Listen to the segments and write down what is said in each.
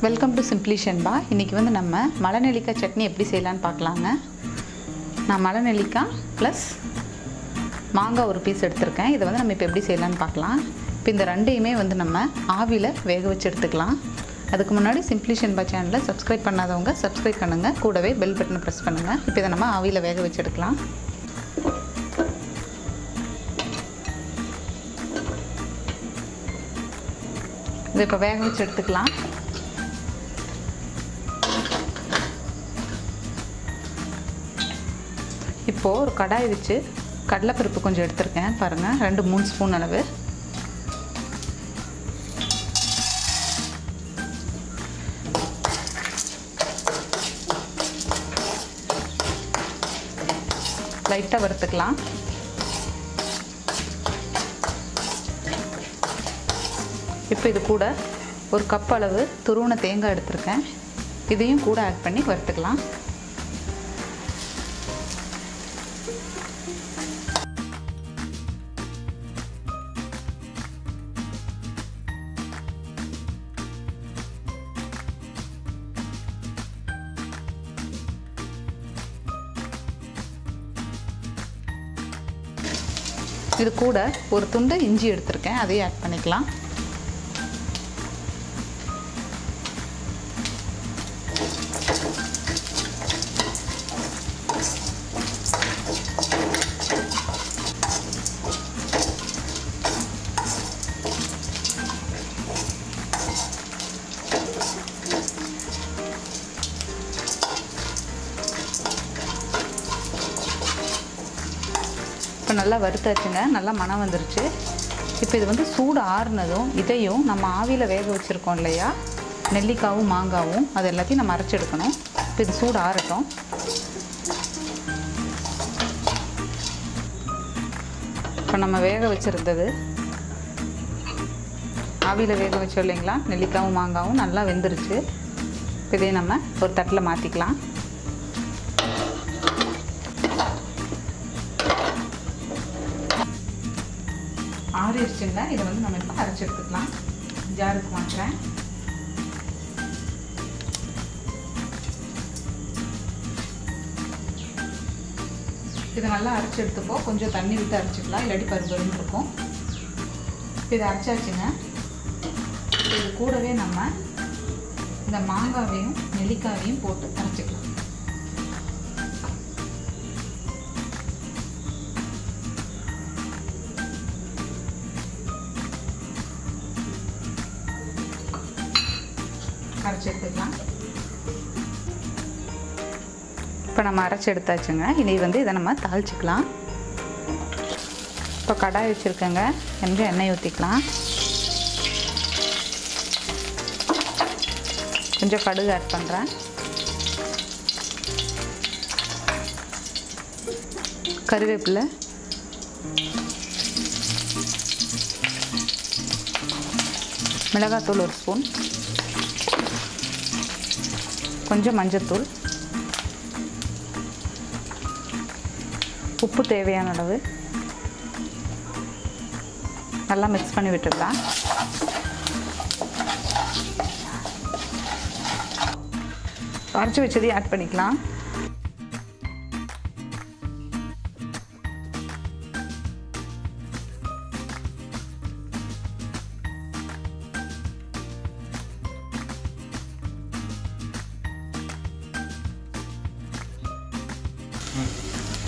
Welcome to simply Shenba. இன்றைக்கி வந்து நம்ம மலை நெல்லிக்காய் சட்னி எப்படி செய்யலான்னு பார்க்கலாங்க. நான் மலை நெல்லிக்காய் ப்ளஸ் மாங்காய் ஒரு பீஸ் எடுத்திருக்கேன். இதை வந்து நம்ம இப்போ எப்படி செய்யலான்னு பார்க்கலாம். இப்போ இந்த ரெண்டையுமே வந்து நம்ம ஆவியில் வேக வச்சு எடுத்துக்கலாம். அதுக்கு முன்னாடி சிம்பிளி ஷென்பா சேனலை சப்ஸ்கிரைப் பண்ணாதவங்க சப்ஸ்கிரைப் பண்ணுங்கள், கூடவே பெல் பட்டனை ப்ரெஸ் பண்ணுங்கள். இப்போ இதை நம்ம ஆவியில் வேக வச்சு எடுக்கலாம். இதை இப்போ வேக வச்சு எடுத்துக்கலாம். இப்போது ஒரு கடாய் வச்சு கடலைப்பருப்பு கொஞ்சம் எடுத்துருக்கேன் பாருங்கள், 2-3 ஸ்பூன் அளவு. லைட்டாக வறுத்துக்கலாம். இப்போ இது கூட ஒரு கப் அளவு துருவன தேங்காய் எடுத்திருக்கேன். இதையும் கூட ஆட் பண்ணி வறுத்துக்கலாம். இது கூட ஒரு துண்டு இஞ்சி எடுத்திருக்கேன், அதையும் ஆட் பண்ணிக்கலாம். இப்போ நல்லா வறுத்தாச்சுங்க, நல்லா மணம் வந்துருச்சு. இப்போ இது வந்து சூடு ஆறுனதும் இதையும் நம்ம ஆவியில் வேக வச்சுருக்கோம் இல்லையா, நெல்லிக்காவும் மாங்காவும், அது எல்லாத்தையும் நம்ம அரைச்சி எடுக்கணும். இப்போ இது சூடு ஆறட்டும். இப்போ நம்ம வேக வச்சுருந்தது ஆவியில் வேக வச்சோம் இல்லைங்களா, நெல்லிக்காவும் மாங்காவும் நல்லா வெந்துருச்சு. இப்போ இதை நம்ம ஒரு தட்டில் மாற்றிக்கலாம். ஆறிடுச்சுங்க. இதை வந்து நம்ம இப்போ அரைச்சி எடுத்துக்கலாம். ஜாருக்கு மாற்றுறேன். இதை நல்லா அரைச்சி எடுத்துப்போ, கொஞ்சம் தண்ணி விட்டு அரைச்சிக்கலாம், இல்லாட்டி பருபருன்னு இருக்கும். இதை அரைச்சாச்சுங்க. இது கூடவே நம்ம இந்த மாங்காவையும் நெல்லிக்காயையும் போட்டு அரைச்சிக்கலாம். அரைச்சி எடுத்துக்கலாம். இப்போ நம்ம அரைச்சி எடுத்தாச்சுங்க. இனி வந்து இதை நம்ம தாளிச்சிக்கலாம். இப்போ கடாய் வச்சுருக்கேங்க, கொஞ்சம் எண்ணெய் ஊற்றிக்கலாம். கொஞ்சம் கடுகு ஆட் பண்ணுறேன். கருவேப்பிலை, மிளகாத்தூள் 1 ஸ்பூன், கொஞ்சம் மஞ்சத்தூள், உப்பு தேவையான அளவு, நல்லா மிக்ஸ் பண்ணி விட்டுடலாம். அரைச்சி வச்சதையும் ஆட் பண்ணிக்கலாம்.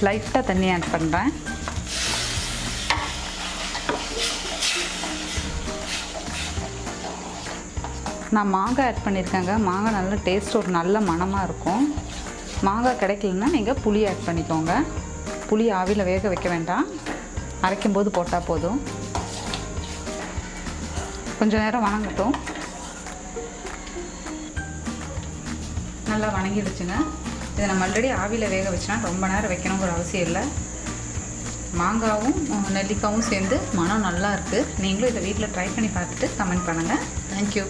லைட்டாக தண்ணி ஆட் பண்ணுறேன். நான் மாங்காய் ஆட் பண்ணியிருக்கேங்க. மாங்காய் நல்ல டேஸ்ட், ஒரு நல்ல மணமாக இருக்கும். மாங்காய் கிடைக்கலன்னா நீங்கள் புளி ஆட் பண்ணிக்கோங்க. புளி ஆவியில் வேக வைக்க வேண்டாம், அரைக்கும்போது போட்டால் போதும். கொஞ்சம் நேரம் வணங்கட்டும். நல்லா வணங்கிடுச்சுங்க. இதை நம்ம ஆல்ரெடி ஆவியில் வேக வச்சா ரொம்ப நேரம் வைக்கணுங்கிற அவசியம் இல்லை. மாங்காவும் நெல்லிக்காவும் சேர்ந்து மனம் நல்லா இருக்குது. நீங்களும் இதை வீட்டில் ட்ரை பண்ணி பார்த்துட்டு கமெண்ட் பண்ணுங்கள். தேங்க்யூ.